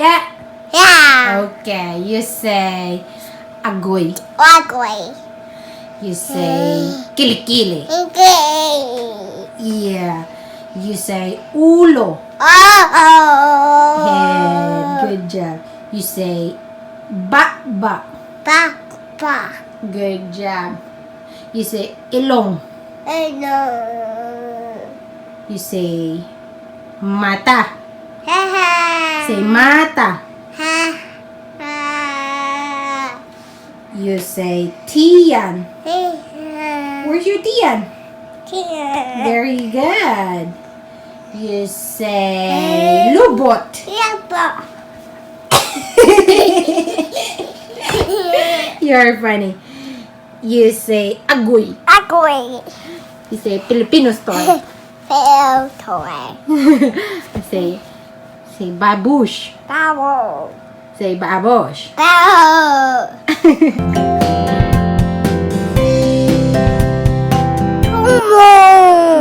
Yeah. Yeah. Okay, you say agoy. Ugly. You say kilikili. Okay. Yeah. You say ulo. Oh. Head. Good job. You say ba. Papa. Good job. You say ilong. No. You say mata. Ha ha. Say mata. Ha ha. You say tiyan. Where's your tiyan? Very good. You say lubot. You're funny. You say agoy. Ugly. You say Filipino store. Fail toy. say babush. Bow. Say babosh. Bow.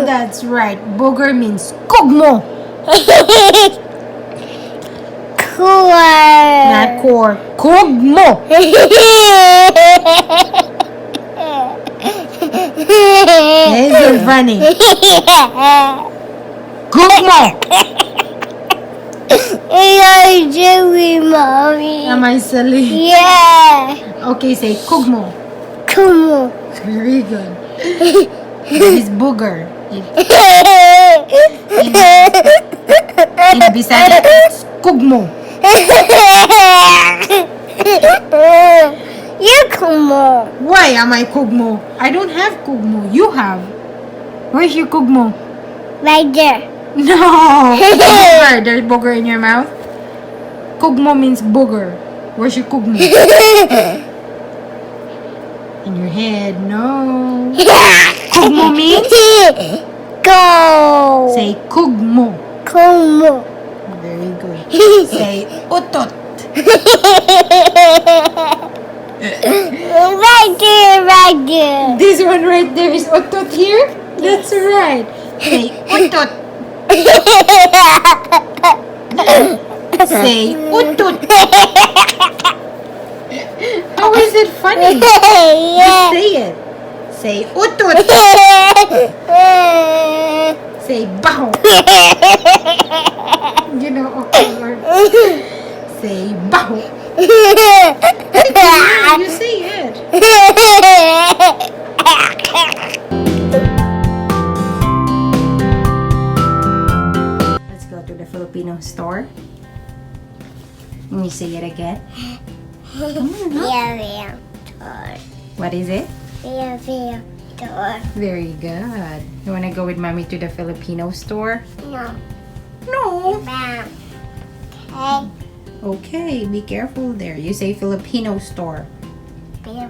That's right. Booger means kugmo. Cool. Not core. Kugmo. Isn't funny? Kugmo. You're Jimmy, mommy. Am I silly? Yeah. Okay, say kugmo. Cool. Very good. That is booger. In Bisaya, it's kugmo. You come Why am I kugmo? I don't have kugmo. You have. Where's your kugmo? right there. No. Booger. There's booger in your mouth. Kugmo means booger. Where's your kugmo? In your head. No. Kugmo means? Go. Say kugmo. Come. Very good. Say utot. Right there, right there. This one right there is utot here? That's right. Say utot. Say utut. How is it funny? Just Yeah. say it. Say utut. Say baho. You know, okay, or say baho. Yeah, you say it. Let's go to the Filipino store. Can you say it again? Come on, huh? Yeah, door. What is it? Yeah, door. Very good. You want to go with mommy to the Filipino store? No. No. Bam. Okay. Okay, be careful there. You say Filipino store. Beer.